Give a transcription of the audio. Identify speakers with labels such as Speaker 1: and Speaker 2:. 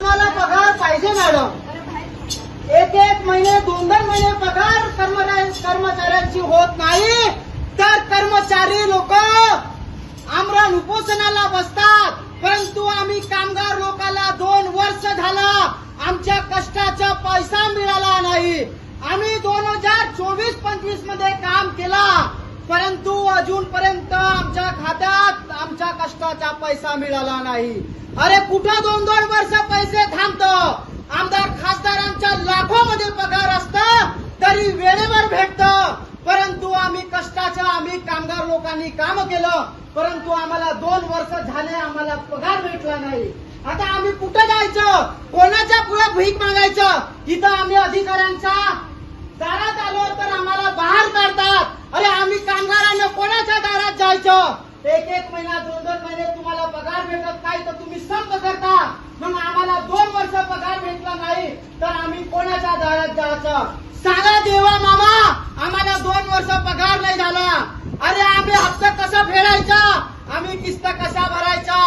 Speaker 1: तुम्हाला पगार पाहिजे मॅडम. एक एक महिने दोन दोन महिने पगार कर्मचाऱ्यांची होत नाही तर कर्मचारी लोक आमरण उपोषणाला बसतात. परंतु आम्ही कामगार लोकांना 2 वर्ष झाला आमच्या कष्टाचा पैसा मिळाला नाही. आम्ही 2024-25 मध्ये काम केला परंतु अजूनपर्यंत आमच्या खात्यात आमच्या कष्टाचा पैसा मिळाला नाही. अरे कुठं 2-2 वर्ष पैसे थांबतो. आमदार खासदारांच्या लाखोमध्ये पगार असतं तरी वेळेवर भेटतं. परंतु आम्ही कष्टाचं आम्ही कामगार लोकांनी काम केलं परंतु आम्हाला 2 वर्ष झाले आम्हाला पगार भेटला नाही. आता आम्ही कुठं जायचं, कोणाच्या पुढे भीक मागायचं. इथं आम्ही अधिकाऱ्यांच्या दारात आलो तर आम्हाला बाहेर काढतात. अरे आम्ही कामगारांना कोणाच्या दारात जायचं. एक एक महिना 2-2 महिने तुम्हाला पगार भेटत नाही तर तुम्ही संप करता. मग आम्हाला 2 वर्ष पगार भेटला नाही तर आम्ही कोणाच्या दारात जायचं. सांगा देवा मामा, आम्हाला 2 वर्ष पगार नाही झाला. अरे आम्ही हप्ता कसा फेडायचा, आम्ही किस्त कशा भरायचा.